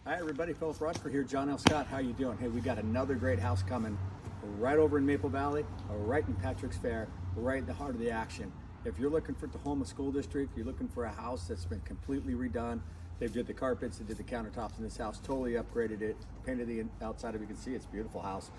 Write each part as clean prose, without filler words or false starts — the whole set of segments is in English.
Hi everybody, Philip Rochford here, John L. Scott. How you doing? Hey, we got another great house coming right over in Maple Valley, right in Patrick's Faire, right in the heart of the action. If you're looking for Tahoma School District, you're looking for a house that's been completely redone. They did the carpets, they did the countertops in this house, totally upgraded it, painted the outside of it. You can see it's a beautiful house.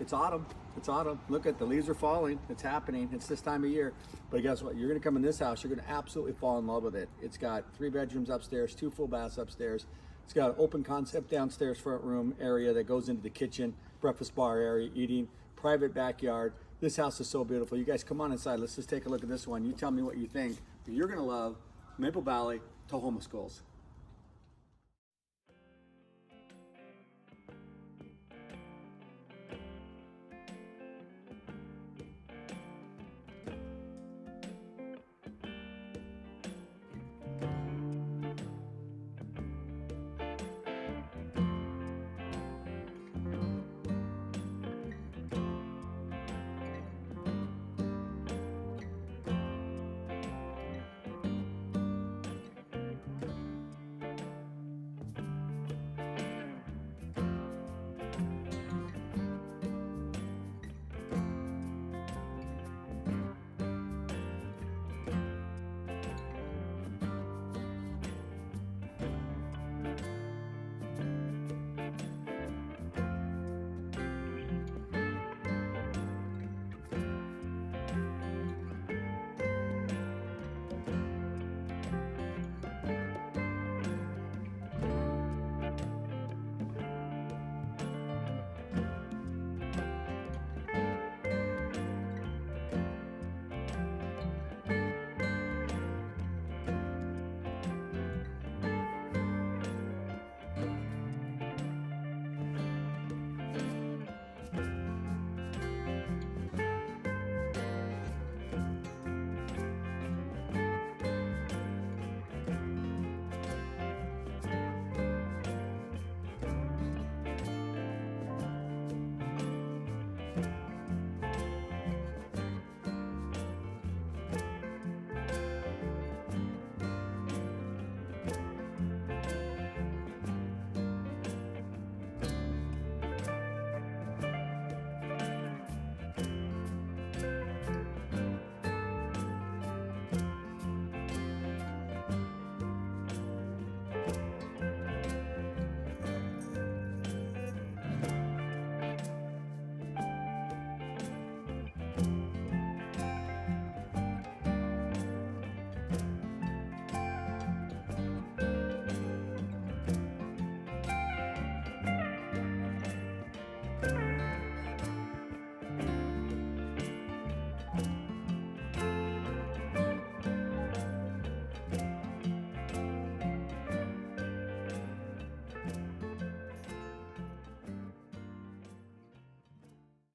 It's autumn. It's autumn. Look at the leaves are falling. It's happening. It's this time of year. But guess what? You're going to come in this house. You're going to absolutely fall in love with it. It's got 3 bedrooms upstairs, 2 full baths upstairs. It's got an open concept downstairs front room area that goes into the kitchen, breakfast bar area, eating, private backyard. This house is so beautiful. You guys come on inside. Let's just take a look at this one. You tell me what you think. You're going to love Maple Valley Tahoma Schools.